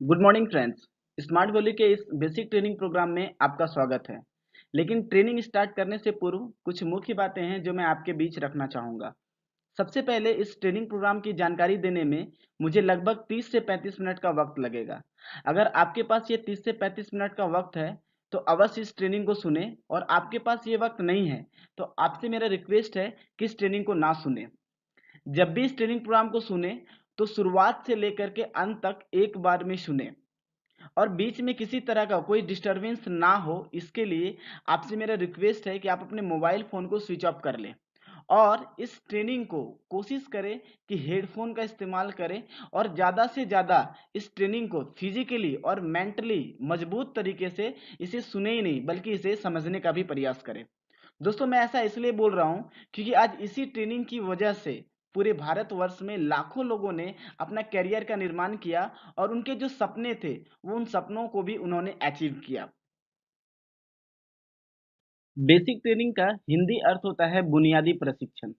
Good morning friends. Smart value के इस basic training programme में आपका स्वागत है। लेकिन ट्रेनिंग स्टार्ट करने से पूर्व कुछ मुख्य बातें हैं जो मैं आपके बीच रखना चाहूँगा। सबसे पहले इस ट्रेनिंग प्रोग्राम की जानकारी देने में मुझे लगभग 30 से 35 मिनट का वक्त लगेगा। अगर आपके पास ये 30 से 35 मिनट का वक्त है तो अवश्य इस ट्रेनिंग को सुने, और आपके पास ये वक्त नहीं है तो आपसे मेरा रिक्वेस्ट है कि इस ट्रेनिंग को ना सुने। जब भी इस ट्रेनिंग प्रोग्राम को सुने तो शुरुआत से लेकर के अंत तक एक बार में सुने, और बीच में किसी तरह का कोई डिस्टरबेंस ना हो, इसके लिए आपसे मेरा रिक्वेस्ट है कि आप अपने मोबाइल फ़ोन को स्विच ऑफ कर लें, और इस ट्रेनिंग को कोशिश करें कि हेडफोन का इस्तेमाल करें, और ज़्यादा से ज़्यादा इस ट्रेनिंग को फिजिकली और मेंटली मजबूत तरीके से इसे सुने ही नहीं बल्कि इसे समझने का भी प्रयास करें। दोस्तों, मैं ऐसा इसलिए बोल रहा हूँ क्योंकि आज इसी ट्रेनिंग की वजह से पूरे भारतवर्ष में लाखों लोगों ने अपना करियर का निर्माण किया, और उनके जो सपने थे वो उन सपनों को भी उन्होंने अचीव किया। बेसिक ट्रेनिंग का हिंदी अर्थ होता है बुनियादी प्रशिक्षण।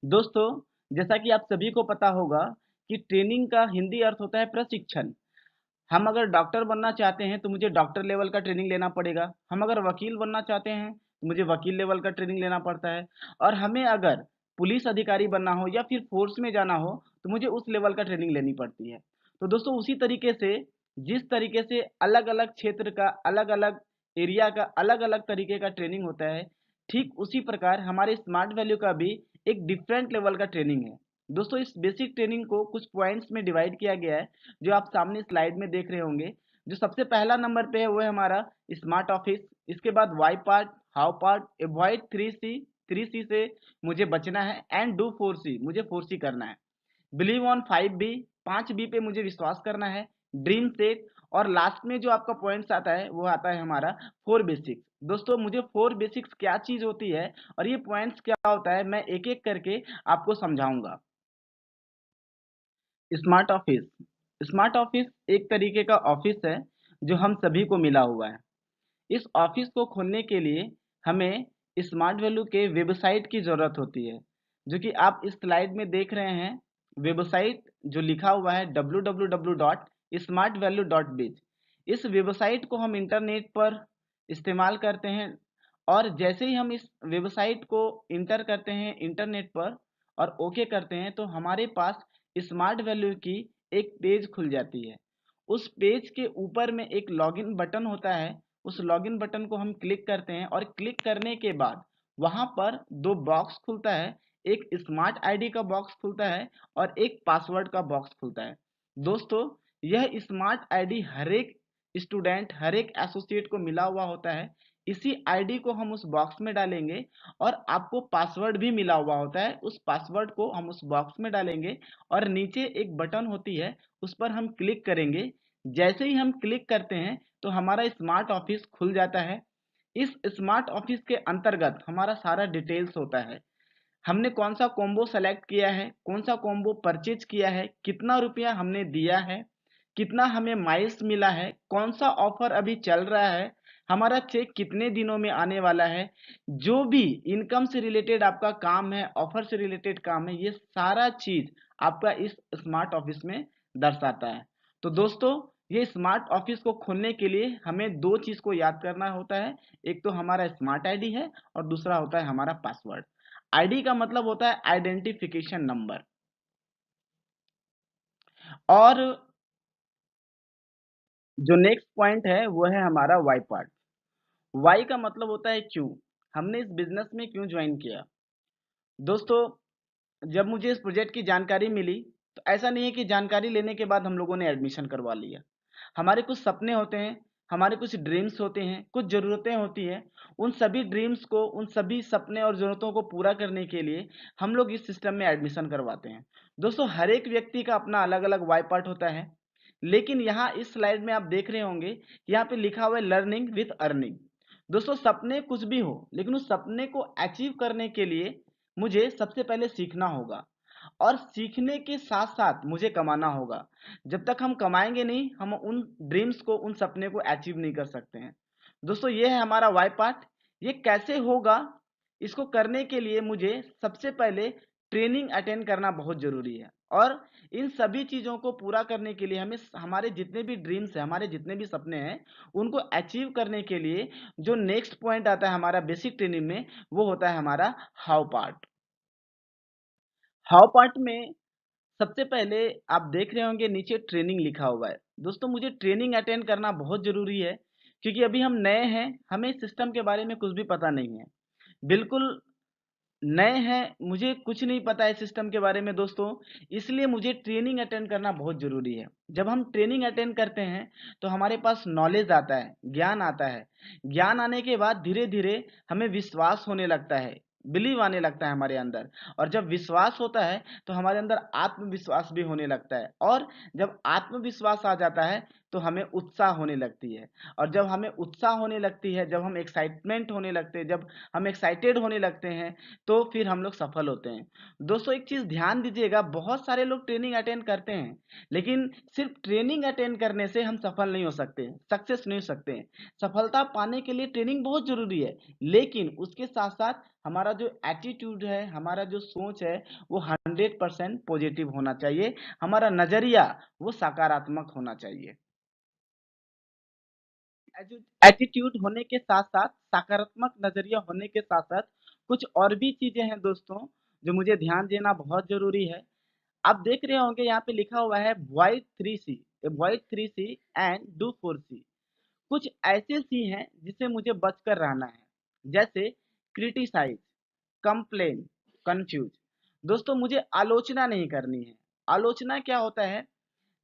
दोस्तों, जैसा कि आप सभी को पता होगा कि ट्रेनिंग का हिंदी अर्थ होता है प्रशिक्षण। हम अगर डॉक्टर बनना चाहते हैं तो मुझे डॉक्टर लेवल का ट्रेनिंग लेना पड़ेगा। हम अगर वकील बनना चाहते हैं तो मुझे वकील लेवल का ट्रेनिंग लेना पड़ता है। और हमें अगर पुलिस अधिकारी बनना हो या फिर फोर्स में जाना हो तो मुझे उस लेवल का ट्रेनिंग लेनी पड़ती है। तो दोस्तों, उसी तरीके से जिस तरीके से अलग अलग क्षेत्र का, अलग अलग एरिया का अलग अलग तरीके का ट्रेनिंग होता है, ठीक उसी प्रकार हमारे स्मार्ट वैल्यू का भी एक डिफरेंट लेवल का ट्रेनिंग है। दोस्तों, इस बेसिक ट्रेनिंग को कुछ पॉइंट्स में डिवाइड किया गया है जो आप सामने स्लाइड में देख रहे होंगे। जो सबसे पहला नंबर पे है वो है हमारा स्मार्ट ऑफिस। इसके बाद why part, how part, avoid 3C। 3C से मुझे बचना है, एंड डू 4C, मुझे 4C करना है। बिलीव ऑन 5B, 5B पे मुझे विश्वास करना है। ड्रीम सेट, और लास्ट में जो आपका पॉइंट्स आता है वो आता है हमारा 4 बेसिक्स। दोस्तों, मुझे 4 बेसिक्स क्या चीज होती है और ये पॉइंट्स क्या होता है, मैं एक एक करके आपको समझाऊंगा। Smart office. स्मार्ट ऑफिस एक तरीके का ऑफिस है जो हम सभी को मिला हुआ है। इस ऑफिस को खोलने के लिए हमें स्मार्ट वैल्यू के वेबसाइट की ज़रूरत होती है, जो कि आप इस स्लाइड में देख रहे हैं। वेबसाइट जो लिखा हुआ है www.smartvalue.biz। इस वेबसाइट को हम इंटरनेट पर इस्तेमाल करते हैं, और जैसे ही हम इस वेबसाइट को इंटर करते हैं इंटरनेट पर और ओके करते हैं तो हमारे पास स्मार्ट वैल्यू की एक पेज खुल जाती है। उस पेज के ऊपर में एक लॉगिन बटन होता है। उस लॉगिन बटन को हम क्लिक करते हैं, और क्लिक करने के बाद वहां पर दो बॉक्स खुलता है। एक स्मार्ट आईडी का बॉक्स खुलता है और एक पासवर्ड का बॉक्स खुलता है। दोस्तों, यह स्मार्ट आईडी हर एक स्टूडेंट, हर एक एसोसिएट को मिला हुआ होता है। इसी आईडी को हम उस बॉक्स में डालेंगे, और आपको पासवर्ड भी मिला हुआ होता है। उस पासवर्ड को हम उस बॉक्स में डालेंगे, और नीचे एक बटन होती है, उस पर हम क्लिक करेंगे। जैसे ही हम क्लिक करते हैं तो हमारा स्मार्ट ऑफिस खुल जाता है। इस स्मार्ट ऑफिस के अंतर्गत हमारा सारा डिटेल्स होता है। हमने कौन सा कॉम्बो सेलेक्ट किया है, कौन सा कॉम्बो परचेज किया है, कितना रुपया हमने दिया है, कितना हमें माइल्स मिला है, कौन सा ऑफर अभी चल रहा है, हमारा चेक कितने दिनों में आने वाला है। जो भी इनकम से रिलेटेड आपका काम है, ऑफर से रिलेटेड काम है, ये सारा चीज आपका इस स्मार्ट ऑफिस में दर्शाता है। तो दोस्तों, ये स्मार्ट ऑफिस को खोलने के लिए हमें दो चीज को याद करना होता है। एक तो हमारा स्मार्ट आईडी है, और दूसरा होता है हमारा पासवर्ड। आईडी का मतलब होता है आइडेंटिफिकेशन नंबर। और जो नेक्स्ट पॉइंट है वो है हमारा वाई पार्ट। वाई का मतलब होता है क्यों, हमने इस बिजनेस में क्यों ज्वाइन किया। दोस्तों, जब मुझे इस प्रोजेक्ट की जानकारी मिली तो ऐसा नहीं है कि जानकारी लेने के बाद हम लोगों ने एडमिशन करवा लिया। हमारे कुछ सपने होते हैं, हमारे कुछ ड्रीम्स होते हैं, कुछ ज़रूरतें होती हैं। उन सभी ड्रीम्स को, उन सभी सपने और ज़रूरतों को पूरा करने के लिए हम लोग इस सिस्टम में एडमिशन करवाते हैं। दोस्तों, हर एक व्यक्ति का अपना अलग अलग वाई पार्ट होता है। लेकिन यहाँ इस स्लाइड में आप देख रहे होंगे, यहाँ पे लिखा हुआ है लर्निंग विथ अर्निंग। दोस्तों, सपने कुछ भी हो, लेकिन उस सपने को अचीव करने के लिए मुझे सबसे पहले सीखना होगा, और सीखने के साथ साथ मुझे कमाना होगा। जब तक हम कमाएंगे नहीं, हम उन ड्रीम्स को, उन सपने को अचीव नहीं कर सकते हैं। दोस्तों, ये है हमारा वाई पार्ट। ये कैसे होगा, इसको करने के लिए मुझे सबसे पहले ट्रेनिंग अटेंड करना बहुत ज़रूरी है। और इन सभी चीज़ों को पूरा करने के लिए हमें हमारे जितने भी ड्रीम्स हैं, हमारे जितने भी सपने हैं, उनको अचीव करने के लिए जो नेक्स्ट पॉइंट आता है हमारा बेसिक ट्रेनिंग में, वो होता है हमारा हाउ पार्ट। हाउ पार्ट में सबसे पहले आप देख रहे होंगे नीचे ट्रेनिंग लिखा हुआ है। दोस्तों, मुझे ट्रेनिंग अटेंड करना बहुत ज़रूरी है, क्योंकि अभी हम नए हैं, हमें सिस्टम के बारे में कुछ भी पता नहीं है। बिल्कुल नए हैं, मुझे कुछ नहीं पता है सिस्टम के बारे में दोस्तों, इसलिए मुझे ट्रेनिंग अटेंड करना बहुत ज़रूरी है। जब हम ट्रेनिंग अटेंड करते हैं, तो हमारे पास नॉलेज आता है, ज्ञान आता है। ज्ञान आने के बाद धीरे-धीरे हमें विश्वास होने लगता है, बिलीव आने लगता है हमारे अंदर, और जब विश्वास होता है, तो हमारे अंदर आत्मविश्वास भी होने लगता है, और जब आत्मविश्वास आ जाता है, तो हमें उत्साह होने लगती है, और जब हमें उत्साह होने लगती है, जब हम एक्साइटमेंट होने लगते हैं, जब हम एक्साइटेड होने लगते हैं, तो फिर हम लोग सफल होते हैं। दोस्तों, एक चीज़ ध्यान दीजिएगा, बहुत सारे लोग ट्रेनिंग अटेंड करते हैं, लेकिन सिर्फ ट्रेनिंग अटेंड करने से हम सफल नहीं हो सकते, सक्सेस नहीं हो सकते। सफलता पाने के लिए ट्रेनिंग बहुत ज़रूरी है, लेकिन उसके साथ-साथ हमारा जो एटीट्यूड है, हमारा जो सोच है, वो 100% पॉजिटिव होना चाहिए। हमारा नज़रिया वो सकारात्मक होना चाहिए। एटीट्यूड होने के साथ-साथ, सकारात्मक नज़रिया होने के साथ-साथ, कुछ और भी चीज़ें हैं दोस्तों, जो मुझे ध्यान देना बहुत ज़रूरी है। आप देख रहे होंगे यहाँ पे लिखा हुआ है avoid 3C, avoid 3C and do 4C। कुछ ऐसे सी हैं जिससे मुझे बचकर रहना है, जैसे क्रिटिसाइज, कंप्लेन, कंफ्यूज। दोस्तों, मुझे आलोचना नहीं करनी है। आलोचना क्या होता है?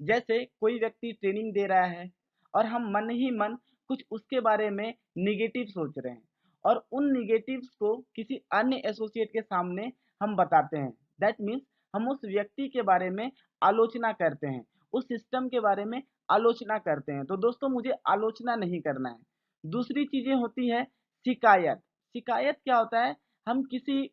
जैसे कोई व्यक्ति ट्रेनिंग दे रहा है, और हम मन ही मन कुछ उसके बारे में निगेटिव सोच रहे हैं, और उन निगेटिव्स को किसी अन्य एसोसिएट के सामने हम बताते हैं। दैट मीन्स हम उस व्यक्ति के बारे में आलोचना करते हैं, उस सिस्टम के बारे में आलोचना करते हैं। तो दोस्तों, मुझे आलोचना नहीं करना है। दूसरी चीजें होती है शिकायत। शिकायत क्या होता है? हम किसी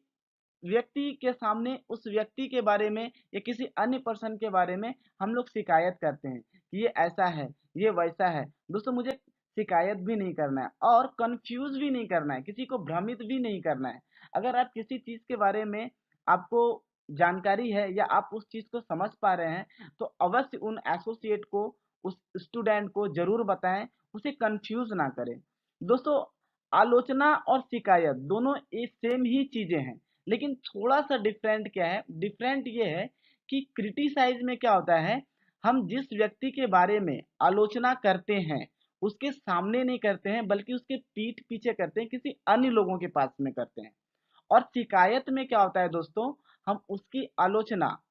व्यक्ति के सामने उस व्यक्ति के बारे में या किसी अन्य पर्सन के बारे में हम लोग शिकायत करते हैं कि ये ऐसा है, ये वैसा है। दोस्तों, मुझे शिकायत भी नहीं करना है, और कंफ्यूज भी नहीं करना है, किसी को भ्रमित भी नहीं करना है। अगर आप किसी चीज़ के बारे में आपको जानकारी है, या आप उस चीज़ को समझ पा रहे हैं, तो अवश्य उन एसोसिएट को, उस स्टूडेंट को ज़रूर बताएं, उसे कंफ्यूज ना करें। दोस्तों, आलोचना और शिकायत दोनों एक सेम ही चीज़ें हैं, लेकिन थोड़ा-सा डिफरेंट क्या है? डिफरेंट ये है कि क्रिटिसाइज़ में क्या होता है, हम जिस व्यक्ति के बारे में आलोचना करते हैं, उसके सामने नहीं करते हैं, बल्कि उसके पीठ पीछे करते हैं, किसी अन्य लोगों के पास में करते हैं। और शिकायत में क्या होता है दोस्तों, हम उसकी आलोचना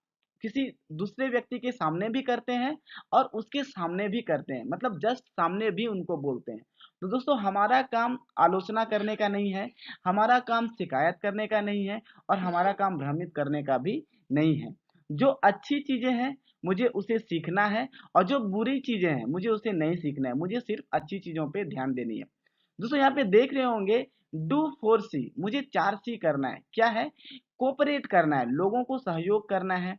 किसी दूसरे व्यक्ति के सामने भी करते हैं, और उसके सामने भी करते हैं, मतलब जस्ट सामने भी उनको बोलते हैं। तो दोस्तों, हमारा काम आलोचना करने का नहीं है, हमारा काम शिकायत करने का नहीं है, और हमारा काम भ्रमित करने का भी नहीं है। जो अच्छी चीजें हैं, मुझे उसे सीखना है, और जो बुरी चीजें हैं, मुझे उसे नहीं सीखना है, मुझे सिर्फ अच्छी चीजों पे ध्यान देनी है। दोस्तों, यहाँ पे देख रहे होंगे डू 4C, मुझे 4C करना है। क्या है? कोऑपरेट करना है, लोगों को सहयोग करना है,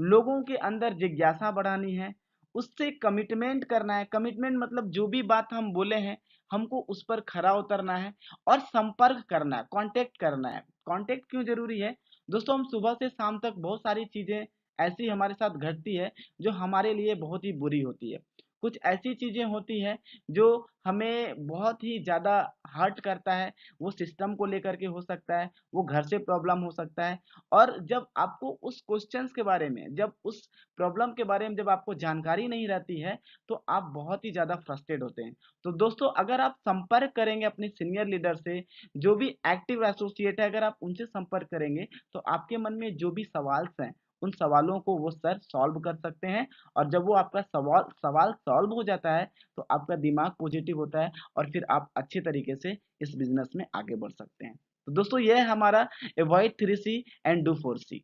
लोगों के अंदर जिज्ञासा बढ़ानी है, उससे कमिटमेंट करना है। कमिटमेंट मतलब जो भी बात हम बोले हैं, हमको उस पर खरा उतरना है, और संपर्क करना है, कांटेक्ट करना है। कांटेक्ट क्यों जरूरी है? दोस्तों, हम सुबह से शाम तक बहुत सारी चीजें ऐसी हमारे साथ घटती है, जो हमारे लिए बहुत ही बुरी होती है। कुछ ऐसी चीजें होती है जो हमें बहुत ही ज़्यादा हर्ट करता है। वो सिस्टम को लेकर के हो सकता है, वो घर से प्रॉब्लम हो सकता है, और जब आपको उस क्वेश्चंस के बारे में, जब उस प्रॉब्लम के बारे में जब आपको जानकारी नहीं रहती है, तो आप बहुत ही ज़्यादा फ्रस्ट्रेट होते हैं। तो दोस्तों, अगर आप संपर्क करेंगे अपने सीनियर लीडर से, जो भी एक्टिव एसोसिएट है, अगर आप उनसे संपर्क करेंगे, तो आपके मन में जो भी सवाल हैं, उन सवालों को वो सर सॉल्व कर सकते हैं। और जब वो आपका सवाल सवाल सॉल्व हो जाता है, तो आपका दिमाग पॉजिटिव होता है, और फिर आप अच्छे तरीके से इस बिजनेस में आगे बढ़ सकते हैं। तो दोस्तों, ये है हमारा avoid 3C and do 4C।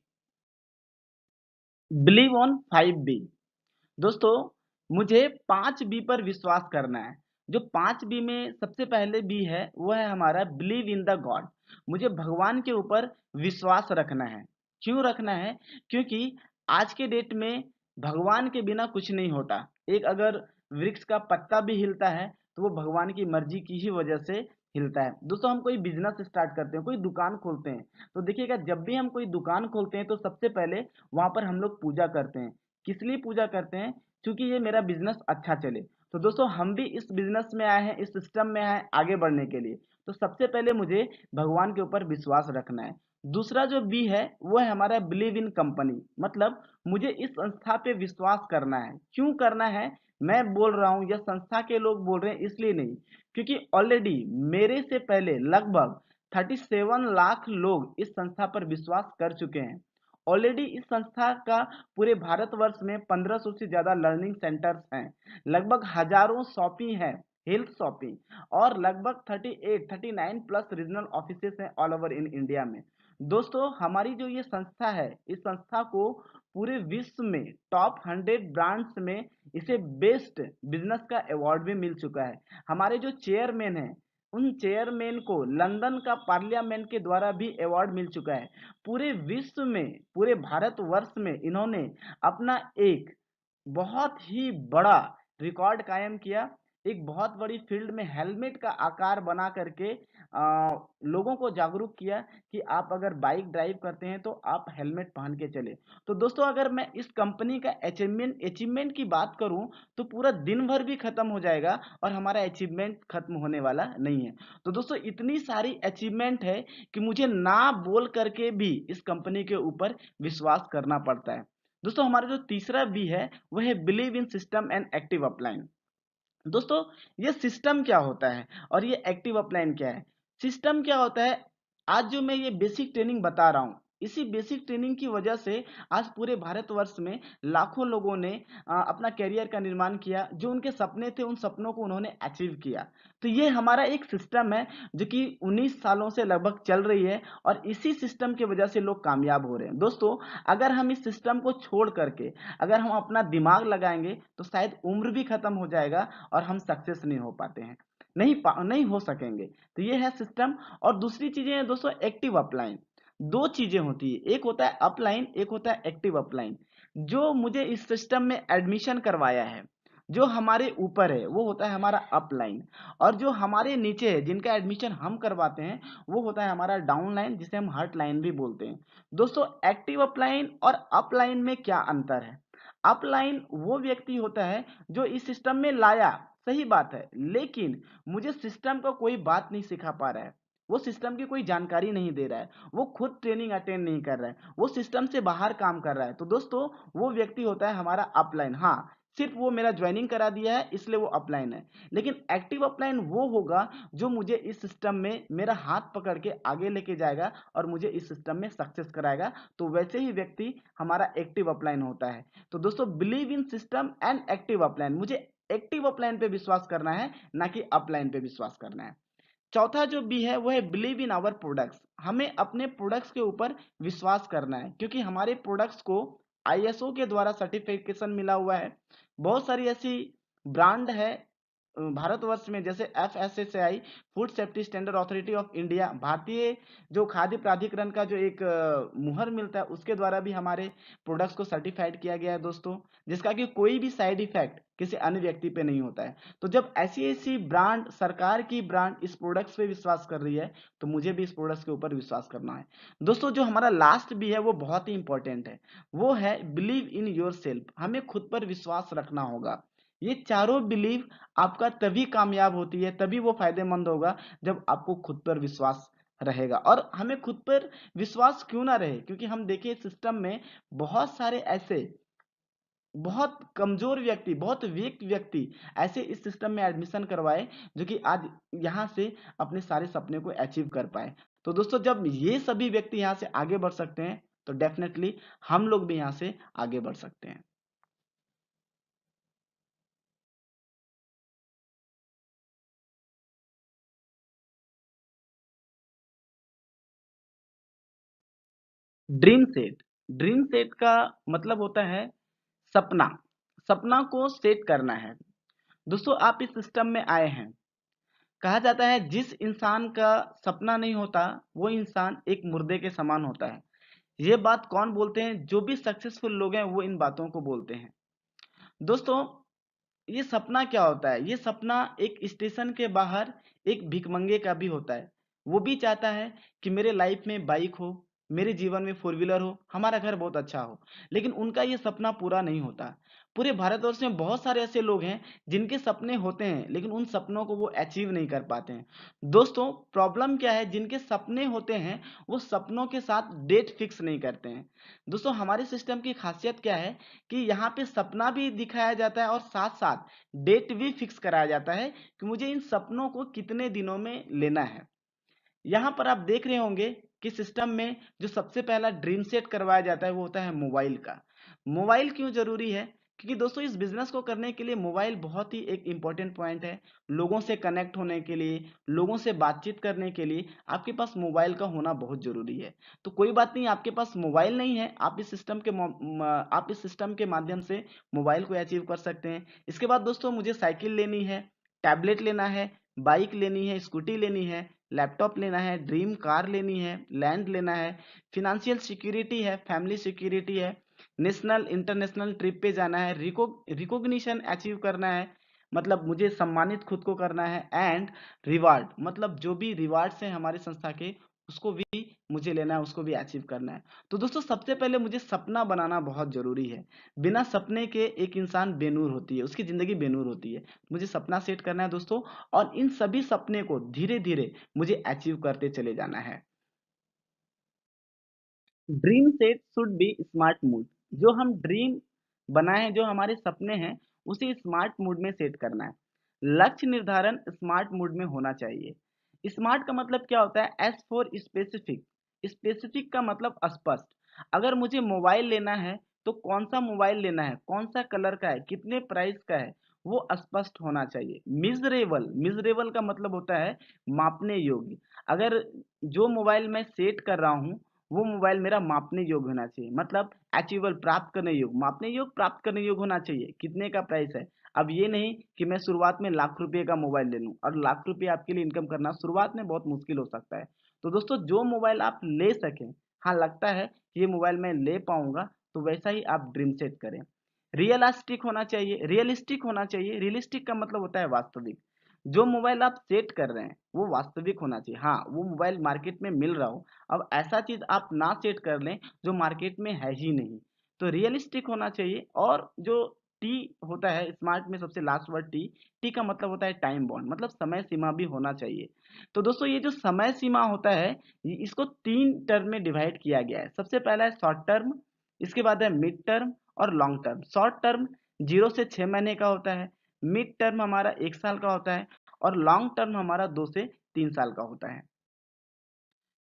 Believe on 5B। दोस्तों, मुझे 5B पर विश्वास करना है। जो 5B में सबसे पहले बी है, वो है हमारा बिलीव इन द गॉड। मुझे भगवान के ऊपर विश्वास रखना है। क्यों रखना है? क्योंकि आज के डेट में भगवान के बिना कुछ नहीं होता। एक अगर वृक्ष का पत्ता भी हिलता है, तो वो भगवान की मर्जी की ही वजह से हिलता है। दोस्तों हम कोई बिजनेस स्टार्ट करते हैं, कोई दुकान खोलते हैं, तो देखिएगा जब भी हम कोई दुकान खोलते हैं तो सबसे पहले वहां पर हम लोग पूजा करते हैं। किस लिए पूजा करते हैं? क्योंकि ये मेरा बिजनेस अच्छा चले। तो दोस्तों हम भी इस बिजनेस में आए हैं, इस सिस्टम में आए हैं आगे बढ़ने के लिए। तो सबसे पहले मुझे भगवान के ऊपर विश्वास रखना है। दूसरा जो बी है वो है हमारा बिलीव इन कंपनी, मतलब मुझे इस संस्था पे विश्वास करना है। क्यों करना है? मैं बोल रहा हूँ या संस्था के लोग बोल रहे हैं इसलिए नहीं, क्योंकि ऑलरेडी मेरे से पहले लगभग 37 लाख लोग इस संस्था पर विश्वास कर चुके हैं। ऑलरेडी इस संस्था का पूरे भारतवर्ष में 1500 से ज्यादा लर्निंग सेंटर्स हैं, लगभग हजारों शॉपी हैं, हेल्थ शॉपी, और लगभग 39 प्लस रीजनल ऑफिसेस हैं ऑल ओवर इन इंडिया में। दोस्तों हमारी जो ये संस्था है, इस संस्था को पूरे विश्व में टॉप 100 ब्रांड्स में इसे बेस्ट बिजनेस का अवार्ड भी मिल चुका है। हमारे जो चेयरमैन हैं, उन चेयरमैन को लंदन का पार्लियामेंट के द्वारा भी अवार्ड मिल चुका है। पूरे विश्व में, पूरे भारतवर्ष में इन्होंने अपना एक बहुत ही बड़ा रिकॉर्ड कायम किया। एक बहुत बड़ी फील्ड में हेलमेट का आकार बना करके लोगों को जागरूक किया कि आप अगर बाइक ड्राइव करते हैं तो आप हेलमेट पहन के चले। तो दोस्तों अगर मैं इस कंपनी का अचीवमेंट की बात करूं तो पूरा दिन भर भी खत्म हो जाएगा और हमारा अचीवमेंट खत्म होने वाला नहीं है। तो दोस्तों इतनी सारी अचीवमेंट है कि मुझे ना बोल करके भी इस कंपनी के ऊपर विश्वास करना पड़ता है। दोस्तों हमारा जो तीसरा बी है वह है believe in system and active upline. दोस्तों ये सिस्टम क्या होता है और ये एक्टिव अपलाइन क्या है? सिस्टम क्या होता है? आज जो मैं ये बेसिक ट्रेनिंग बता रहा हूँ, इसी बेसिक ट्रेनिंग की वजह से आज पूरे भारतवर्ष में लाखों लोगों ने अपना करियर का निर्माण किया। जो उनके सपने थे उन सपनों को उन्होंने अचीव किया। तो ये हमारा एक सिस्टम है जो कि 19 सालों से लगभग चल रही है और इसी सिस्टम की वजह से लोग कामयाब हो रहे हैं। दोस्तों अगर हम इस सिस्टम को छोड़ करके अगर हम अपना दिमाग लगाएंगे तो शायद उम्र भी खत्म हो जाएगा और हम सक्सेस नहीं हो पाते हैं, नहीं हो सकेंगे। तो ये है सिस्टम। और दूसरी चीजें हैं दोस्तों एक्टिव अपलाइन। दो चीजें होती है, एक होता है अपलाइन, एक होता है एक्टिव अपलाइन। जो मुझे इस सिस्टम में एडमिशन करवाया है, जो हमारे ऊपर है वो होता है हमारा अपलाइन, और जो हमारे नीचे है जिनका एडमिशन हम करवाते हैं वो होता है हमारा डाउन लाइन, जिसे हम हर्ट लाइन भी बोलते हैं। दोस्तों एक्टिव अपलाइन और अपलाइन में क्या अंतर है? अपलाइन वो व्यक्ति होता है जो इस सिस्टम में लाया, सही बात है, लेकिन मुझे सिस्टम का कोई बात नहीं सिखा पा रहा है, वो सिस्टम की कोई जानकारी नहीं दे रहा है, वो खुद ट्रेनिंग अटेंड नहीं कर रहा है, वो सिस्टम से बाहर काम कर रहा है। तो दोस्तों वो व्यक्ति होता है हमारा अपलाइन। हाँ, सिर्फ वो मेरा ज्वाइनिंग करा दिया है इसलिए वो अपलाइन है। लेकिन एक्टिव अपलाइन वो होगा जो मुझे इस सिस्टम में मेरा हाथ पकड़ के आगे लेके जाएगा और मुझे इस सिस्टम में सक्सेस कराएगा। तो वैसे ही व्यक्ति हमारा एक्टिव अपलाइन होता है। तो दोस्तों believe in system and active upline, मुझे एक्टिव अपलाइन पे विश्वास करना है, ना कि अपलाइन पे विश्वास करना है। चौथा जो बी है वो है बिलीव इन आवर प्रोडक्ट्स। हमें अपने प्रोडक्ट्स के ऊपर विश्वास करना है क्योंकि हमारे प्रोडक्ट्स को आईएसओ के द्वारा सर्टिफिकेशन मिला हुआ है। बहुत सारी ऐसी ब्रांड है भारतवर्ष में, जैसे FSSI, food safety standard authority of India, भारतीय जो खाद्य प्राधिकरण का जो एक मुहर मिलता है उसके द्वारा भी हमारे प्रोडक्ट्स को सर्टिफाइड किया गया है दोस्तों, जिसका कि कोई भी साइड इफेक्ट किसी अन्य व्यक्ति पे नहीं होता है। तो जब ऐसी ऐसी ब्रांड, सरकार की ब्रांड इस प्रोडक्ट्स पे विश्वास कर रही है तो मुझे भी इस प्रोडक्ट्स के ऊपर विश्वास करना है। दोस्तों जो हमारा लास्ट भी है वो बहुत ही इंपॉर्टेंट है, वो है बिलीव इन योर सेल्फ। हमें खुद पर विश्वास रखना होगा। ये चारों बिलीव आपका तभी कामयाब होती है, तभी वो फायदेमंद होगा जब आपको खुद पर विश्वास रहेगा। और हमें खुद पर विश्वास क्यों ना रहे, क्योंकि हम देखिए सिस्टम में बहुत सारे ऐसे बहुत कमजोर व्यक्ति, बहुत वीक व्यक्ति ऐसे इस सिस्टम में एडमिशन करवाए जो कि आज यहाँ से अपने सारे सपने को अचीव कर पाए। तो दोस्तों जब ये सभी व्यक्ति यहाँ से आगे बढ़ सकते हैं तो डेफिनेटली हम लोग भी यहाँ से आगे बढ़ सकते हैं। ड्रीम सेट, ड्रीम सेट का मतलब होता है सपना, सपना को सेट करना है। दोस्तों आप इस सिस्टम में आए हैं, कहा जाता है जिस इंसान का सपना नहीं होता वो इंसान एक मुर्दे के समान होता है। ये बात कौन बोलते हैं? जो भी सक्सेसफुल लोग हैं वो इन बातों को बोलते हैं। दोस्तों ये सपना क्या होता है? ये सपना एक स्टेशन के बाहर एक भिखमंगे का भी होता है। वो भी चाहता है कि मेरे लाइफ में बाइक हो, मेरे जीवन में फोर व्हीलर हो, हमारा घर बहुत अच्छा हो। लेकिन उनका ये सपना पूरा नहीं होता। पूरे भारतवर्ष में बहुत सारे ऐसे लोग हैं जिनके सपने होते हैं, लेकिन उन सपनों को वो अचीव नहीं कर पाते हैं। दोस्तों, प्रॉब्लम क्या है? जिनके सपने होते हैं, वो सपनों के साथ डेट फिक्स नहीं करते हैं। दोस्तों, हमारे सिस्टम की खासियत क्या है कि यहाँ पे सपना भी दिखाया जाता है और साथ-साथ डेट भी फिक्स कराया जाता है कि मुझे इन सपनों को कितने दिनों में लेना है। यहाँ पर आप देख रहे होंगे कि सिस्टम में जो सबसे पहला ड्रीम सेट करवाया जाता है वो होता है मोबाइल का। मोबाइल क्यों जरूरी है? क्योंकि दोस्तों, इस बिजनेस को करने के लिए मोबाइल बहुत ही एक इम्पोर्टेंट पॉइंट है। लोगों से कनेक्ट होने के लिए, लोगों से बातचीत करने के लिए आपके पास मोबाइल का होना बहुत जरूरी है। तो कोई बात नहीं, आपके पास मोबाइल नहीं है, आप इस सिस्टम के माध्यम से मोबाइल को अचीव कर सकते हैं। इसके बाद दोस्तों, मुझे साइकिल लेनी है, टैबलेट लेना है, बाइक लेनी है, स्कूटी लेनी है, लैपटॉप लेना है, ड्रीम कार लेनी है, लैंड लेना है, फिनेंशियल सिक्योरिटी है, फैमिली सिक्योरिटी है, नेशनल इंटरनेशनल ट्रिप पे जाना है, रिकॉग्निशन अचीव करना है, मतलब मुझे सम्मानित खुद को करना है, एंड रिवार्ड, मतलब जो भी रिवार्ड्स हैं हमारी संस्था के, उसको भी मुझे लेना है, उसको भी अचीव करना है। तो दोस्तों, सबसे पहले मुझे सपना बनाना बहुत जरूरी है। बिना सपने के एक इंसान बेनूर होती है, उसकी जिंदगी बेनूर होती है। मुझे सपना सेट करना है दोस्तों, और इन सभी सपने को धीरे धीरे मुझे अचीव करते चले जाना है। Dream set should be smart mood. जो हम ड्रीम बनाए हैं, जो हमारे सपने हैं, उसे स्मार्ट मूड में सेट करना है। लक्ष्य निर्धारण स्मार्ट मूड में होना चाहिए। स्मार्ट का मतलब क्या होता है? S for specific. स्पेसिफिक का मतलब स्पष्ट। अगर मुझे मोबाइल लेना है, तो कौन सा मोबाइल लेना है, कौन सा कलर का है, कितने प्राइस का है, वो स्पष्ट होना चाहिए। मिजरेबल, मिजरेबल का मतलब होता है मापने योग्य। अगर जो मोबाइल मैं सेट कर रहा हूँ, वो मोबाइल मेरा मापने योग्य होना चाहिए, मतलब अचीवेबल, प्राप्त करने योग्य, मापने योग्य, प्राप्त करने योग्य होना चाहिए। कितने का प्राइस है? अब ये नहीं कि मैं शुरुआत में लाख रुपए का मोबाइल ले लूं, और लाख रुपए आपके लिए इनकम करना शुरुआत में बहुत मुश्किल हो सकता है। तो दोस्तों, जो मोबाइल आप ले सकें, हाँ लगता है कि ये मोबाइल मैं ले पाऊंगा, तो वैसा ही आप ड्रीम सेट करें। रियलिस्टिक होना चाहिए, रियलिस्टिक होना चाहिए। रियलिस्टिक का मतलब होता है वास्तविक। जो मोबाइल आप सेट कर रहे हैं वो वास्तविक होना चाहिए। हाँ, वो मोबाइल मार्केट में मिल रहा हो, अब ऐसा चीज आप ना सेट कर लें जो मार्केट में है ही नहीं। तो रियलिस्टिक होना चाहिए। और जो टी होता है स्मार्ट में, सबसे लास्ट वर्ड टी। टी का मतलब होता है टाइम बॉन्ड, मतलब समय सीमा भी होना चाहिए। तो दोस्तों, ये जो समय सीमा होता है, इसको तीन टर्म में डिवाइड किया गया है। सबसे पहला है शॉर्ट टर्म, इसके बाद है मिड टर्म और लॉन्ग टर्म। शॉर्ट टर्म 0 से 6 महीने का होता है, मिड टर्म हमारा 1 साल का होता है, और लॉन्ग टर्म हमारा 2 से 3 साल का होता है।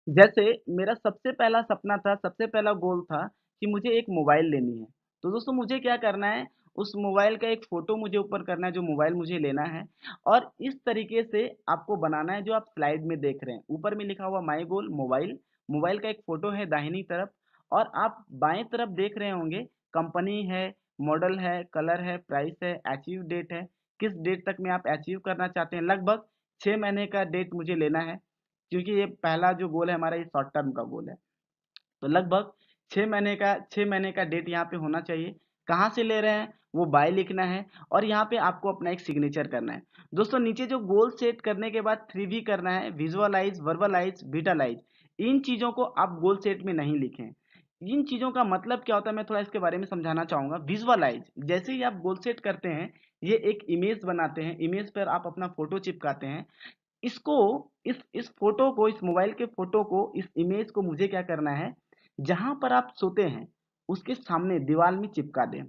जैसे मेरा सबसे पहला सपना था, सबसे पहला गोल था कि मुझे एक मोबाइल लेनी है। तो दोस्तों, मुझे क्या करना है, उस मोबाइल का एक फोटो मुझे ऊपर करना है, जो मोबाइल मुझे लेना है, और इस तरीके से आपको बनाना है जो आप स्लाइड में देख रहे हैं। ऊपर में लिखा हुआ माई गोल मोबाइल, मोबाइल का एक फोटो है दाहिनी तरफ, और आप बाएं तरफ देख रहे होंगे कंपनी है, मॉडल है, कलर है, प्राइस है, अचीव डेट है, किस डेट तक में आप अचीव करना चाहते हैं। लगभग 6 महीने का डेट मुझे लेना है, क्योंकि ये पहला जो गोल है हमारा, ये शॉर्ट टर्म का गोल है। तो लगभग 6 महीने का डेट यहाँ पे होना चाहिए। कहाँ से ले रहे हैं, वो बाय लिखना है, और यहाँ पे आपको अपना एक सिग्नेचर करना है। दोस्तों, नीचे जो गोल सेट करने के बाद 3V करना है, विजुअलाइज, वर्बलाइज, विटालाइज। इन चीजों को आप गोल सेट में नहीं लिखें। इन चीजों का मतलब क्या होता है, मैं थोड़ा इसके बारे में समझाना चाहूंगा। विजुअलाइज, जैसे ही आप गोल सेट करते हैं, ये एक इमेज बनाते हैं, इमेज पर आप अपना फोटो चिपकाते हैं। इसको, इस फोटो को, इस मोबाइल के फोटो को, इस इमेज को मुझे क्या करना है, जहां पर आप सोते हैं उसके सामने दीवार में चिपका दें।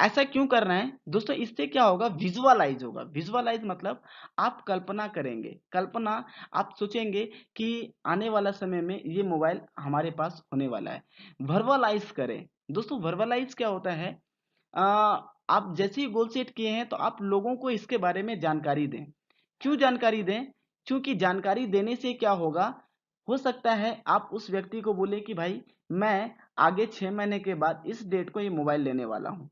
ऐसा क्यों करना है दोस्तों? इससे क्या होगा, विजुअलाइज होगा। विजुअलाइज मतलब आप कल्पना करेंगे, कल्पना, आप सोचेंगे कि आने वाला समय में ये मोबाइल हमारे पास होने वाला है। वर्बलाइज करें। दोस्तों, वर्बलाइज क्या होता है? अ, आप जैसे ही गोल सेट किए हैं, तो आप लोगों को इसके बारे में जानकारी दें। क्यों जानकारी दें? क्योंकि जानकारी देने से क्या होगा, हो सकता है आप उस व्यक्ति को बोले कि भाई, मैं आगे 6 महीने के बाद इस डेट को ये मोबाइल लेने वाला हूँ।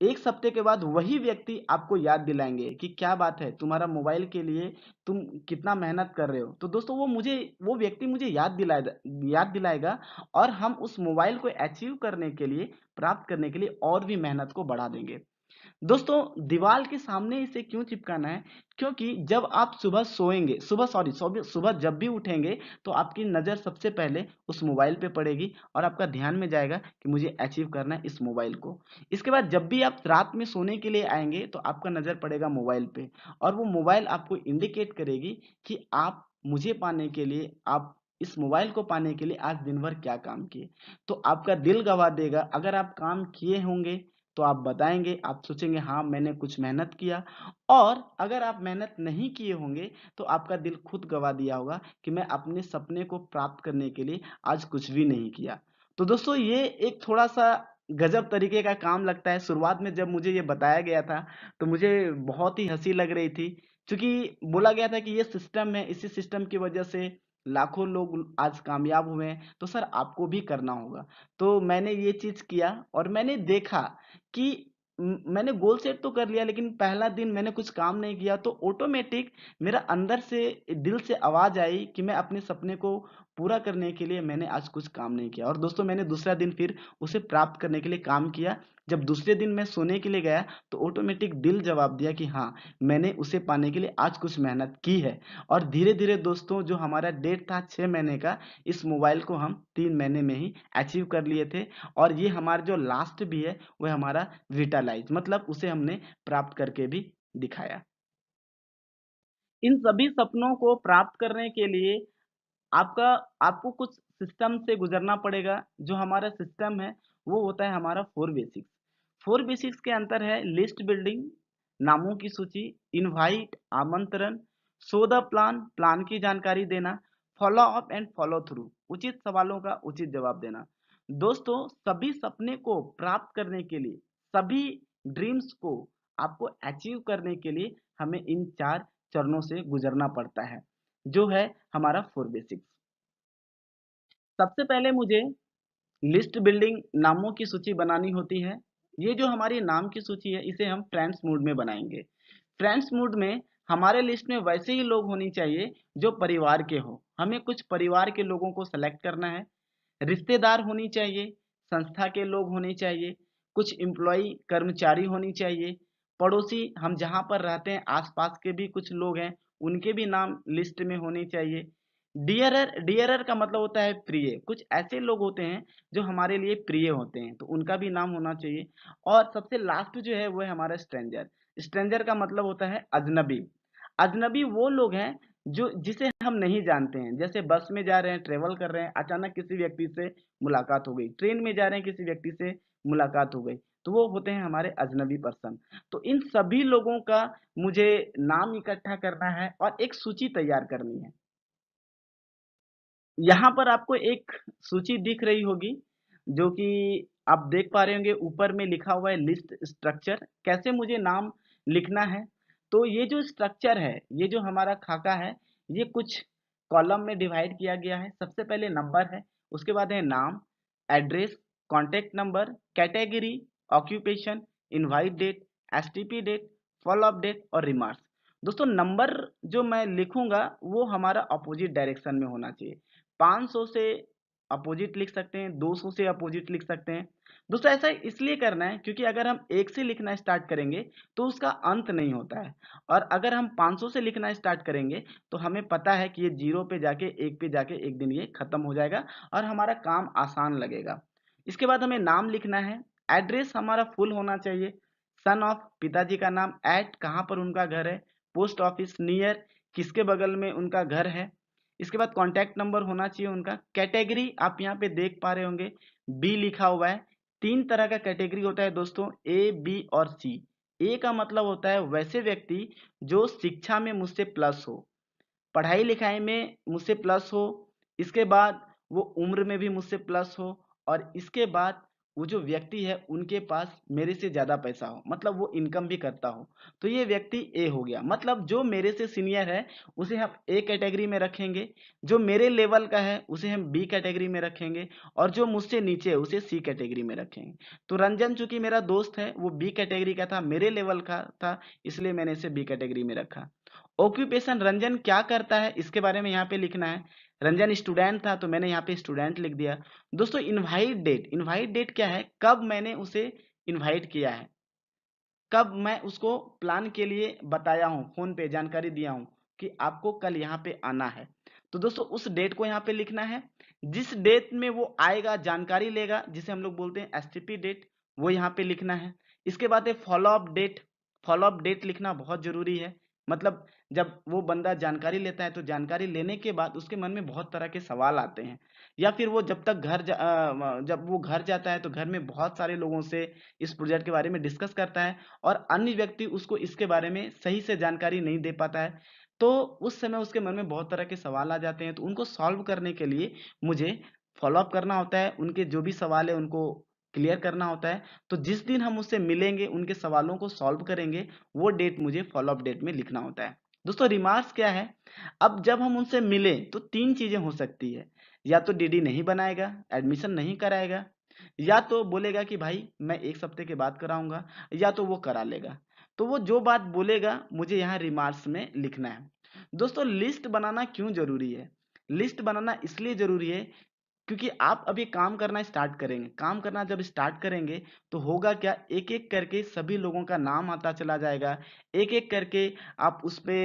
1 हफ्ते के बाद वही व्यक्ति आपको याद दिलाएंगे कि क्या बात है, तुम्हारा मोबाइल के लिए तुम कितना मेहनत कर रहे हो। तो दोस्तों, वो व्यक्ति मुझे याद दिलाएगा, और हम उस मोबाइल को अचीव करने के लिए, प्राप्त करने के लिए और भी मेहनत को बढ़ा देंगे। दोस्तों दीवार के सामने इसे क्यों चिपकाना है? क्योंकि जब आप सुबह सोएंगे, सुबह जब भी उठेंगे तो आपकी नज़र सबसे पहले उस मोबाइल पे पड़ेगी और आपका ध्यान में जाएगा कि मुझे अचीव करना है इस मोबाइल को। इसके बाद जब भी आप रात में सोने के लिए आएंगे तो आपका नज़र पड़ेगा मोबाइल पे और वो मोबाइल आपको इंडिकेट करेगी कि आप मुझे पाने के लिए, आप इस मोबाइल को पाने के लिए आज दिन भर क्या काम किए। तो आपका दिल गवाह देगा। अगर आप काम किए होंगे तो आप बताएँगे, आप सोचेंगे हाँ, मैंने कुछ मेहनत किया। और अगर आप मेहनत नहीं किए होंगे तो आपका दिल खुद गवाह दिया होगा कि मैं अपने सपने को प्राप्त करने के लिए आज कुछ भी नहीं किया। तो दोस्तों ये एक थोड़ा-सा गज़ब तरीके का काम लगता है। शुरुआत में जब मुझे ये बताया गया था तो मुझे बहुत ही हँसी लग रही थी। चूँकि बोला गया था कि ये सिस्टम है, इसी सिस्टम की वजह से लाखों लोग आज कामयाब हुए हैं, तो सर आपको भी करना होगा। तो मैंने ये चीज़ किया और मैंने देखा कि मैंने गोल सेट तो कर लिया, लेकिन पहला दिन मैंने कुछ काम नहीं किया तो ऑटोमेटिक मेरा अंदर से, दिल से आवाज़ आई कि मैं अपने सपने को पूरा करने के लिए मैंने आज कुछ काम नहीं किया। और दोस्तों मैंने दूसरा दिन फिर उसे प्राप्त करने के लिए काम किया। जब दूसरे दिन मैं सोने के लिए गया तो ऑटोमेटिक दिल जवाब दिया कि हाँ, मैंने उसे पाने के लिए आज कुछ मेहनत की है। और धीरे-धीरे दोस्तों जो हमारा डेट था 6 महीने का, इस मोबाइल को हम 3 महीने में ही अचीव कर लिए थे। और ये हमारा जो लास्ट भी है वो हमारा विटालाइज, मतलब उसे हमने प्राप्त करके भी दिखाया। इन सभी सपनों को प्राप्त करने के लिए आपका आपको कुछ सिस्टम से गुजरना पड़ेगा। जो हमारा सिस्टम है वो होता है हमारा 4 बेसिक्स। 4 बेसिक्स के अंतर है लिस्ट बिल्डिंग, नामों की सूची, इनवाइट आमंत्रण, शो द प्लान, प्लान की जानकारी देना, follow up and follow through, उचित सवालों का उचित जवाब देना। दोस्तों सभी सपने को प्राप्त करने के लिए, सभी ड्रीम्स को आपको अचीव करने के लिए हमें इन 4 चरणों से गुजरना पड़ता है, जो है हमारा 4 बेसिक्स। सबसे पहले मुझे लिस्ट बिल्डिंग, नामों की सूची बनानी होती है। ये जो हमारी नाम की सूची है इसे हम फ्रेंड्स मोड में बनाएंगे। फ्रेंड्स मोड में हमारे लिस्ट में वैसे ही लोग होनी चाहिए जो परिवार के हो। हमें कुछ परिवार के लोगों को सेलेक्ट करना है। रिश्तेदार होनी चाहिए, संस्था के लोग होने चाहिए, कुछ एम्प्लॉई कर्मचारी होनी चाहिए, पड़ोसी हम जहाँ पर रहते हैं आसपास के भी कुछ लोग हैं उनके भी नाम लिस्ट में होने चाहिए। डियरर, डियरर का मतलब होता है प्रिय। कुछ ऐसे लोग होते हैं जो हमारे लिए प्रिय होते हैं तो उनका भी नाम होना चाहिए। और सबसे लास्ट जो है वो है हमारा स्ट्रेंजर। स्ट्रेंजर का मतलब होता है अजनबी। अजनबी वो लोग हैं जो जिसे हम नहीं जानते हैं। जैसे बस में जा रहे हैं, ट्रेवल कर रहे हैं, अचानक किसी व्यक्ति से मुलाकात हो गई, ट्रेन में जा रहे हैं किसी व्यक्ति से मुलाकात हो गई, तो वो होते हैं हमारे अजनबी पर्सन। तो इन सभी लोगों का मुझे नाम इकट्ठा करना है और एक सूची तैयार करनी है। यहाँ पर आपको एक सूची दिख रही होगी जो कि आप देख पा रहे होंगे, ऊपर में लिखा हुआ है लिस्ट स्ट्रक्चर। कैसे मुझे नाम लिखना है? तो ये जो स्ट्रक्चर है, ये जो हमारा खाका है, ये कुछ कॉलम में डिवाइड किया गया है। सबसे पहले नंबर है, उसके बाद है नाम, address, contact number, category, occupation, invite date, STP date, follow up date और रिमार्क्स। दोस्तों नंबर जो मैं लिखूंगा वो हमारा अपोजिट डायरेक्शन में होना चाहिए। 500 से अपोजिट लिख सकते हैं, 200 से अपोजिट लिख सकते हैं। दोस्तों ऐसा इसलिए करना है क्योंकि अगर हम 1 से लिखना स्टार्ट करेंगे तो उसका अंत नहीं होता है। और अगर हम 500 से लिखना स्टार्ट करेंगे तो हमें पता है कि ये 0 पे जाके 1 पे जाके एक दिन ये खत्म हो जाएगा और हमारा काम आसान लगेगा। इसके बाद हमें नाम लिखना है। एड्रेस हमारा फुल होना चाहिए। सन ऑफ, पिताजी का नाम, एट कहाँ पर उनका घर है, पोस्ट ऑफिस, नियर किसके बगल में उनका घर है। इसके बाद कॉन्टैक्ट नंबर होना चाहिए उनका। कैटेगरी आप यहाँ पे देख पा रहे होंगे बी लिखा हुआ है। 3 तरह का कैटेगरी होता है दोस्तों, ए, बी और सी। ए का मतलब होता है वैसे व्यक्ति जो शिक्षा में मुझसे प्लस हो, पढ़ाई लिखाई में मुझसे प्लस हो, इसके बाद वो उम्र में भी मुझसे प्लस हो, और इसके बाद वो जो व्यक्ति है उनके पास मेरे से ज़्यादा पैसा हो, मतलब वो इनकम भी करता हो, तो ये व्यक्ति ए हो गया। मतलब जो मेरे से सीनियर है उसे हम ए कैटेगरी में रखेंगे, जो मेरे लेवल का है उसे हम बी कैटेगरी में रखेंगे, और जो मुझसे नीचे है उसे सी कैटेगरी में रखेंगे। तो रंजन चूंकि मेरा दोस्त है वो बी कैटेगरी का था, मेरे लेवल का था, इसलिए मैंने इसे बी कैटेगरी में रखा। ऑक्यूपेशन, रंजन क्या करता है इसके बारे में यहाँ पे लिखना है। रंजन स्टूडेंट था तो मैंने यहाँ पे स्टूडेंट लिख दिया। दोस्तों इनवाइट डेट, इनवाइट डेट क्या है, कब मैंने उसे इनवाइट किया है। कब मैं उसको प्लान के लिए बताया हूँ, फ़ोन पे जानकारी दिया हूँ कि आपको कल यहाँ पे आना है। तो दोस्तों उस डेट को यहाँ पे लिखना है। जिस डेट में वो आएगा, जानकारी लेगा, जिसे हम लोग बोलते हैं एसटीपी डेट, वो यहाँ पे लिखना है। इसके बाद है follow up date. Follow up date लिखना बहुत ज़रूरी है। मतलब जब वो बंदा जानकारी लेता है तो जानकारी लेने के बाद उसके मन में बहुत तरह के सवाल आते हैं, या फिर वो जब तक जब वो घर जाता है तो घर में बहुत सारे लोगों से इस प्रोजेक्ट के बारे में डिस्कस करता है और अन्य व्यक्ति उसको इसके बारे में सही से जानकारी नहीं दे पाता है। तो उस समय उसके मन में बहुत तरह के सवाल आ जाते हैं, तो उनको सॉल्व करने के लिए मुझे फॉलो अप करना होता है, उनके जो भी सवाल है उनको क्लियर करना होता है। तो जिस दिन हम उससे मिलेंगे, उनके सवालों को सॉल्व करेंगे, वो डेट मुझे फॉलो अप डेट में लिखना होता है। दोस्तों रिमार्क्स क्या है? अब जब हम उनसे मिले तो 3 चीज़ें हो सकती है। या तो डीडी नहीं बनाएगा, एडमिशन नहीं कराएगा, या तो बोलेगा कि भाई मैं 1 हफ्ते के बाद कराऊँगा, या तो वो करा लेगा। तो वो जो बात बोलेगा मुझे यहाँ रिमार्क्स में लिखना है। दोस्तों लिस्ट बनाना क्यों ज़रूरी है? लिस्ट बनाना इसलिए ज़रूरी है क्योंकि आप अभी काम करना स्टार्ट करेंगे। काम करना जब स्टार्ट करेंगे तो होगा क्या, एक-एक करके सभी लोगों का नाम आता चला जाएगा। एक-एक करके आप उसपे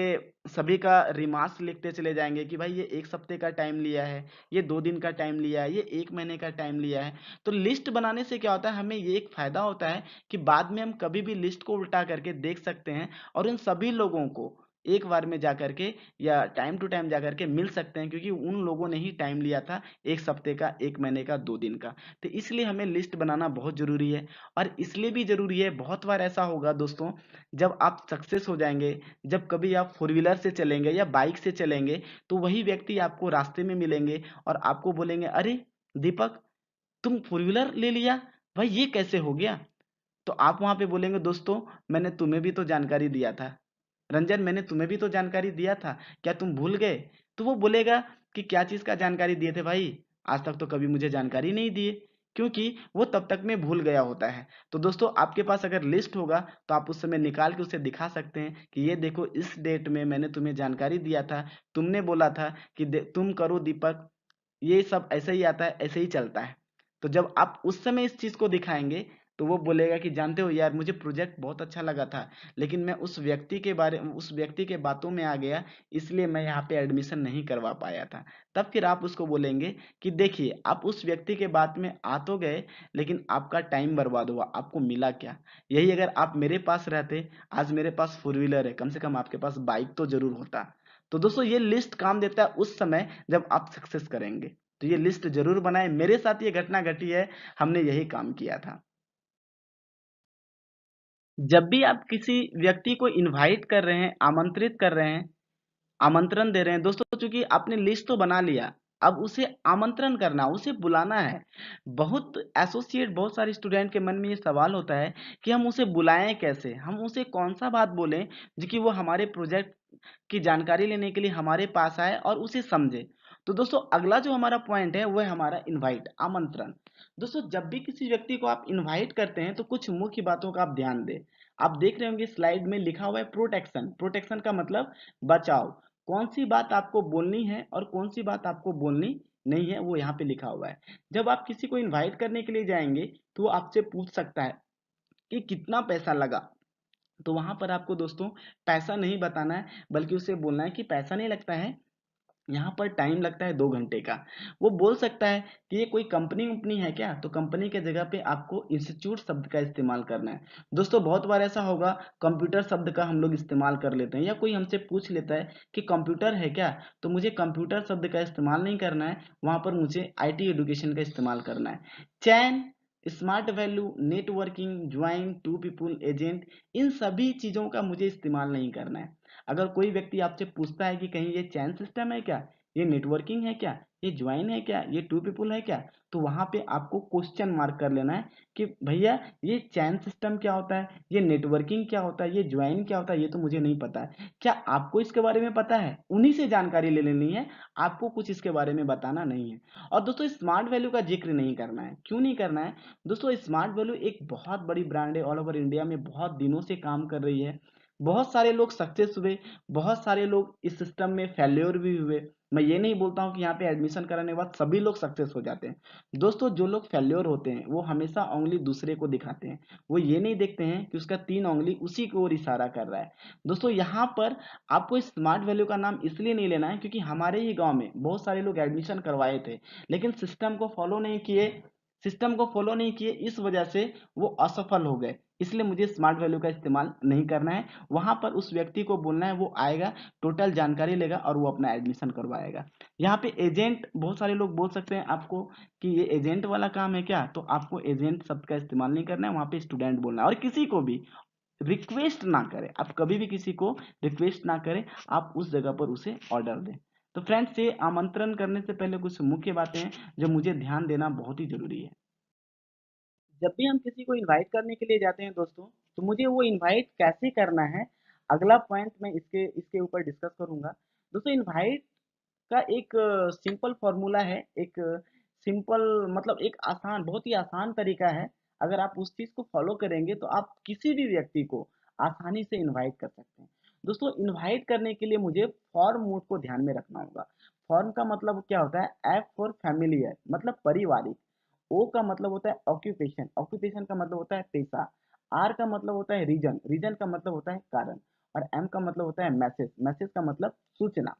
सभी का रिमार्क्स लिखते चले जाएँगे कि भाई ये 1 हफ्ते का टाइम लिया है, ये 2 दिन का टाइम लिया है, ये 1 महीने का टाइम लिया है। तो लिस्ट बनाने से क्या होता है, हमें ये एक फ़ायदा होता है कि बाद में हम कभी भी लिस्ट को उल्टा करके देख सकते हैं और उन सभी लोगों को एक बार में जाकर के या टाइम टू टाइम जाकर के मिल सकते हैं, क्योंकि उन लोगों ने ही टाइम लिया था 1 हफ्ते का, 1 महीने का, 2 दिन का। तो इसलिए हमें लिस्ट बनाना बहुत ज़रूरी है। और इसलिए भी ज़रूरी है, बहुत बार ऐसा होगा दोस्तों, जब आप सक्सेस हो जाएँगे, जब कभी आप फ़ोर व्हीलर से चलेंगे या बाइक से चलेंगे, तो वही व्यक्ति आपको रास्ते में मिलेंगे और आपको बोलेंगे, "अरे! दीपक, तुम फ़ोर व्हीलर ले लिया? भाई ये कैसे हो गया?" तो आप वहाँ पे बोलेंगे, "दोस्तों, मैंने तुम्हें भी तो जानकारी दिया था। रंजन, मैंने तुम्हें भी तो जानकारी दिया था, क्या तुम भूल गए?" तो वो बोलेगा कि क्या चीज़ का जानकारी दिए थे भाई? आज तक तो कभी मुझे जानकारी नहीं दिए, क्योंकि वो तब तक में भूल गया होता है। तो दोस्तों आपके पास अगर लिस्ट होगा तो आप उस समय निकाल के उसे दिखा सकते हैं कि ये देखो, इस डेट में मैंने तुम्हें जानकारी दिया था, तुमने बोला था कि तुम करो दीपक, ये सब ऐसे ही आता है, ऐसे ही चलता है। तो जब आप उस समय इस चीज़ को दिखाएँगे, तो वो बोलेगा कि जानते हो यार, मुझे प्रोजेक्ट बहुत अच्छा लगा था, लेकिन मैं उस व्यक्ति के बातों में आ गया, इसलिए मैं यहाँ पे एडमिशन नहीं करवा पाया था। तब फिर आप उसको बोलेंगे कि देखिए, आप उस व्यक्ति के बात में आ तो गए, लेकिन आपका टाइम बर्बाद हुआ, आपको मिला क्या? यही अगर आप मेरे पास रहते, आज मेरे पास फ़ोर व्हीलर है, कम से कम आपके पास बाइक तो ज़रूर होता। तो दोस्तों ये लिस्ट काम देता है उस समय जब आप सक्सेस करेंगे। तो ये लिस्ट ज़रूर बनाएँ, मेरे साथ ये घटना घटी है, हमने यही काम किया था। जब भी आप किसी व्यक्ति को इनवाइट कर रहे हैं, आमंत्रित कर रहे हैं, आमंत्रण दे रहे हैं, दोस्तों चूँकि आपने लिस्ट तो बना लिया, अब उसे आमंत्रण करना, उसे बुलाना है। बहुत सारे स्टूडेंट के मन में ये सवाल होता है कि हम उसे बुलाएँ कैसे? हम उसे कौन-सा बात बोलें जो कि वो हमारे प्रोजेक्ट की जानकारी लेने के लिए हमारे पास आए और उसे समझे। तो दोस्तों अगला जो हमारा पॉइंट है वो है हमारा इनवाइट, आमंत्रण। दोस्तों जब भी किसी व्यक्ति को आप इनवाइट करते हैं तो कुछ मुख्य बातों का आप ध्यान दें। आप देख रहे होंगे स्लाइड में लिखा हुआ है प्रोटेक्शन। प्रोटेक्शन का मतलब बचाव। कौन सी बात आपको बोलनी है और कौन सी बात आपको बोलनी नहीं है, वो यहाँ पे लिखा हुआ है। जब आप किसी को इनवाइट करने के लिए जाएंगे तो वो आपसे पूछ सकता है कि कितना पैसा लगा। तो वहाँ पर आपको दोस्तों पैसा नहीं बताना है, बल्कि उसे बोलना है कि पैसा नहीं लगता है, यहाँ पर टाइम लगता है 2 घंटे का। वो बोल सकता है कि ये कोई कंपनी-वंपनी है क्या? तो कंपनी के जगह पे आपको इंस्टीट्यूट शब्द का इस्तेमाल करना है। दोस्तों बहुत बार ऐसा होगा, कंप्यूटर शब्द का हम लोग इस्तेमाल कर लेते हैं, या कोई हमसे पूछ लेता है कि कंप्यूटर है क्या? तो मुझे कंप्यूटर शब्द का इस्तेमाल नहीं करना है, वहाँ पर मुझे आईटी एजुकेशन का इस्तेमाल करना है। Chain, smart value, networking, join, to people, agent, इन सभी चीज़ों का मुझे इस्तेमाल नहीं करना है। अगर कोई व्यक्ति आपसे पूछता है कि कहीं ये चैन सिस्टम है क्या, ये नेटवर्किंग है क्या, ये ज्वाइन है क्या, ये टू पीपल है क्या, तो वहां पे आपको क्वेश्चन मार्क कर लेना है कि भैया ये चैन सिस्टम क्या होता है, ये नेटवर्किंग क्या होता है, ये ज्वाइन क्या होता है, ये तो मुझे नहीं पता है। क्या आपको इसके बारे में पता है? उन्हीं से जानकारी ले लेनी है, आपको कुछ इसके बारे में बताना नहीं है। और दोस्तों स्मार्ट वैल्यू का जिक्र नहीं करना है। क्यों नहीं करना है? दोस्तों स्मार्ट वैल्यू एक बहुत बड़ी ब्रांड है, ऑल ओवर इंडिया में बहुत दिनों से काम कर रही है। बहुत सारे लोग सक्सेस हुए, बहुत सारे लोग इस सिस्टम में फेल्योर भी हुए। मैं ये नहीं बोलता हूँ कि यहाँ पे एडमिशन कराने के बाद सभी लोग सक्सेस हो जाते हैं। दोस्तों, जो लोग फेल्योर होते हैं वो हमेशा उंगली दूसरे को दिखाते हैं, वो ये नहीं देखते हैं कि उसका 3 उंगली उसी की ओर इशारा कर रहा है। दोस्तों, यहाँ पर आपको स्मार्ट वैल्यू का नाम इसलिए नहीं लेना है क्योंकि हमारे ही गांव में बहुत सारे लोग एडमिशन करवाए थे, लेकिन सिस्टम को फॉलो नहीं किए, इस वजह से वो असफल हो गए। इसलिए मुझे स्मार्ट वैल्यू का इस्तेमाल नहीं करना है। वहां पर उस व्यक्ति को बोलना है, वो आएगा, टोटल जानकारी लेगा और वो अपना एडमिशन करवाएगा। यहाँ पे एजेंट, बहुत सारे लोग बोल सकते हैं आपको कि ये एजेंट वाला काम है क्या, तो आपको एजेंट शब्द का इस्तेमाल नहीं करना है, वहां पे स्टूडेंट बोलना है। और किसी को भी रिक्वेस्ट ना करें, आप कभी भी किसी को रिक्वेस्ट ना करें, आप उस जगह पर उसे ऑर्डर दें। तो फ्रेंड्स, ये आमंत्रण करने से पहले कुछ मुख्य बातें हैं जो मुझे ध्यान देना बहुत ही जरूरी है। जब भी हम किसी को इनवाइट करने के लिए जाते हैं दोस्तों, तो मुझे वो इनवाइट कैसे करना है, अगला पॉइंट मैं इसके इसके ऊपर डिस्कस करूंगा। दोस्तों, इनवाइट का एक सिंपल फॉर्मूला है, एक सिंपल मतलब एक आसान, बहुत ही आसान तरीका है। अगर आप उस चीज को फॉलो करेंगे तो आप किसी भी व्यक्ति को आसानी से इनवाइट कर सकते हैं। दोस्तों, इनवाइट करने के लिए मुझे फॉर्म मोड को ध्यान में रखना होगा। फॉर्म का मतलब क्या होता है? एफ फॉर फैमिलियर, मतलब पारिवारिक। ओ का मतलब होता है ऑक्यूपेशन, ऑक्यूपेशन का मतलब होता है पेशा। आर का मतलब होता है रीजन, रीजन का मतलब होता है कारण। और एम का मतलब होता है मैसेज, मैसेज का मतलब सूचना।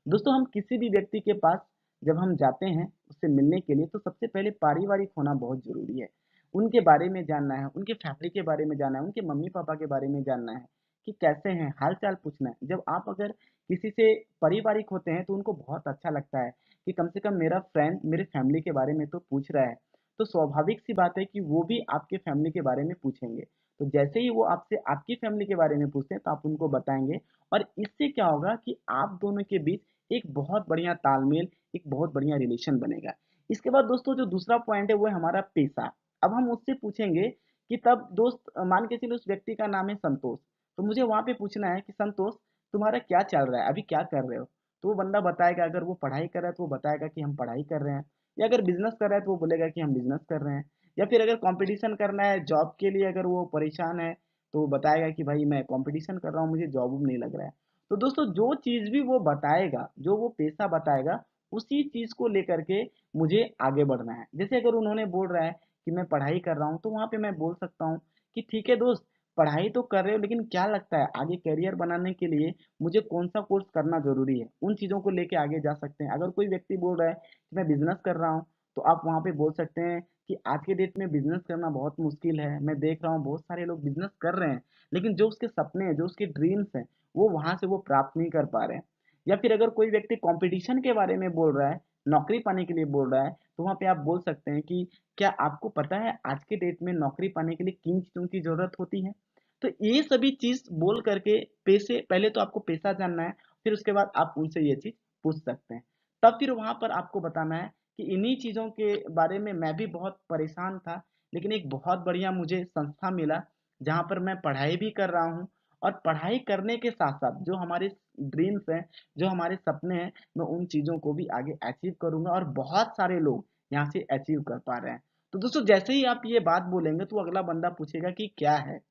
दोस्तों, हम किसी भी व्यक्ति के पास जब हम जाते हैं उससे मिलने के लिए, तो सबसे पहले पारिवारिक होना बहुत जरूरी है। उनके बारे में जानना है, उनके फैमिली के बारे में जानना है, उनके मम्मी पापा के बारे में जानना है कि कैसे हैं, हाल चाल पूछना है। जब आप अगर किसी से पारिवारिक होते हैं तो उनको बहुत अच्छा लगता है कि कम से कम मेरा फ्रेंड मेरे फैमिली के बारे में तो पूछ रहा है। तो स्वाभाविक सी बात है कि वो भी आपके फैमिली के बारे में पूछेंगे। तो जैसे ही वो आपसे आपकी फैमिली के बारे में पूछते हैं तो आप उनको बताएंगे, और इससे क्या होगा कि आप दोनों के बीच एक बहुत बढ़िया तालमेल, एक बहुत बढ़िया रिलेशन बनेगा। इसके बाद दोस्तों, जो दूसरा पॉइंट है वो है हमारा पेशा। अब हम उससे पूछेंगे कि तब दोस्त, मान के चलो उस व्यक्ति का नाम है संतोष, तो मुझे वहां पे पूछना है कि संतोष, तुम्हारा क्या चल रहा है, अभी क्या कर रहे हो? तो वो बंदा बताएगा, अगर वो पढ़ाई कर रहा है तो वो बताएगा कि हम पढ़ाई कर रहे हैं, या अगर बिजनेस कर रहा है तो वो बोलेगा कि हम बिजनेस कर रहे हैं, या फिर अगर कंपटीशन करना है जॉब के लिए, अगर वो परेशान है तो वो बताएगा कि भाई मैं कंपटीशन कर रहा हूँ, मुझे जॉब नहीं लग रहा है। तो दोस्तों, जो चीज भी वो बताएगा, जो वो पेशा बताएगा, उसी चीज को लेकर के मुझे आगे बढ़ना है। जैसे अगर उन्होंने बोल रहा है कि मैं पढ़ाई कर रहा हूँ, तो वहां पे मैं बोल सकता हूँ कि ठीक है दोस्त, पढ़ाई तो कर रहे हो, लेकिन क्या लगता है आगे करियर बनाने के लिए मुझे कौन सा कोर्स करना जरूरी है, उन चीजों को लेके आगे जा सकते हैं। अगर कोई व्यक्ति बोल रहा है कि मैं बिजनेस कर रहा हूँ, तो आप वहां पे बोल सकते हैं कि आज के डेट में बिजनेस करना बहुत मुश्किल है, मैं देख रहा हूँ बहुत सारे लोग बिजनेस कर रहे हैं, लेकिन जो उसके सपने हैं, जो उसके ड्रीम्स हैं, वो वहां से वो प्राप्त नहीं कर पा रहे हैं। या फिर अगर कोई व्यक्ति कंपटीशन के बारे में बोल रहा है, नौकरी पाने के लिए बोल रहा है, तो वहां पे आप बोल सकते हैं कि क्या आपको पता है आज के डेट में नौकरी पाने के लिए किन चीजों की जरूरत होती है? तो ये सभी चीज बोल करके, पैसे पहले तो आपको पैसा जानना है, फिर उसके बाद आप उनसे ये चीज पूछ सकते हैं। तब फिर वहां पर आपको बताना है कि इन्हीं चीजों के बारे में मैं भी बहुत परेशान था, लेकिन एक बहुत बढ़िया मुझे संस्था मिला जहां पर मैं पढ़ाई भी कर रहा हूँ, और पढ़ाई करने के साथ साथ जो हमारे ड्रीम्स हैं, जो हमारे सपने हैं, मैं उन चीजों को भी आगे अचीव करूंगा, और बहुत सारे लोग यहाँ से अचीव कर पा रहे हैं। तो दोस्तों, जैसे ही आप ये बात बोलेंगे तो अगला बंदा पूछेगा कि क्या है,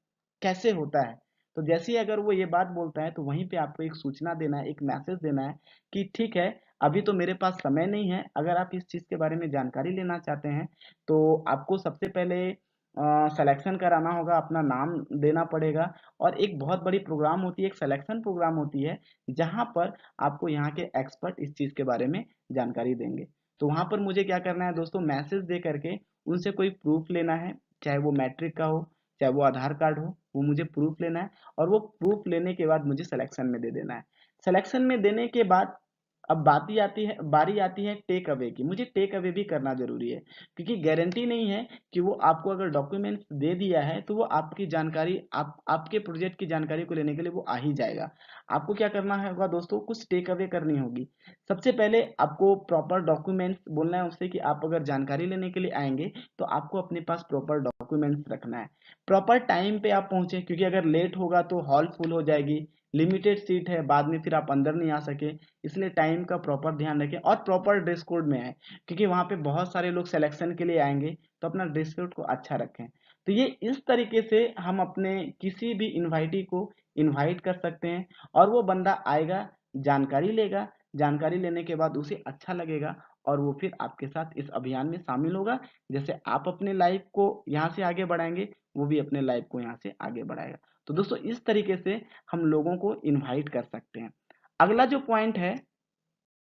कैसे होता है। तो जैसे ही अगर वो ये बात बोलता है तो वहीं पे आपको एक सूचना देना है, एक मैसेज देना है कि ठीक है, अभी तो मेरे पास समय नहीं है, अगर आप इस चीज के बारे में जानकारी लेना चाहते हैं तो आपको सबसे पहले सिलेक्शन कराना होगा, अपना नाम देना पड़ेगा। और एक बहुत बड़ी प्रोग्राम होती है, एक सिलेक्शन प्रोग्राम होती है, जहां पर आपको यहाँ के एक्सपर्ट इस चीज के बारे में जानकारी देंगे। तो वहां पर मुझे क्या करना है दोस्तों, मैसेज दे करके उनसे कोई प्रूफ लेना है, चाहे वो मैट्रिक का हो, चाहे वो आधार कार्ड हो, वो मुझे प्रूफ लेना है, और वो प्रूफ लेने के बाद मुझे सिलेक्शन में दे देना है। सिलेक्शन में देने के बाद अब बारी आती है टेक अवे की। मुझे टेक अवे भी करना जरूरी है, क्योंकि गारंटी नहीं है कि वो आपको अगर डॉक्यूमेंट्स दे दिया है तो वो आपकी जानकारी, आपके प्रोजेक्ट की जानकारी को लेने के लिए वो आ ही जाएगा। आपको क्या करना होगा दोस्तों, कुछ टेक अवे करनी होगी। सबसे पहले आपको प्रॉपर डॉक्यूमेंट्स बोलना है उससे कि आप अगर जानकारी लेने के लिए आएंगे तो आपको अपने पास प्रॉपर डॉक्यूमेंट्स रखना है। प्रॉपर टाइम पे आप पहुंचे, क्योंकि अगर लेट होगा तो हॉल फुल हो जाएगी, लिमिटेड सीट है, बाद में फिर आप अंदर नहीं आ सके। इसलिए टाइम का प्रॉपर ध्यान रखें, और प्रॉपर ड्रेस कोड में आए, क्योंकि वहां पे बहुत सारे लोग सिलेक्शन के लिए आएंगे, तो अपना ड्रेस कोड को अच्छा रखें। तो ये इस तरीके से हम अपने किसी भी इनवाइटी को इनवाइट कर सकते हैं, और वो बंदा आएगा, जानकारी लेगा, जानकारी लेने के बाद उसे अच्छा लगेगा और वो फिर आपके साथ इस अभियान में शामिल होगा। जैसे आप अपने लाइफ को यहाँ से आगे बढ़ाएंगे, वो भी अपने लाइफ को यहाँ से आगे बढ़ाएगा। तो दोस्तों इस तरीके से हम लोगों को इनवाइट कर सकते हैं। अगला जो पॉइंट है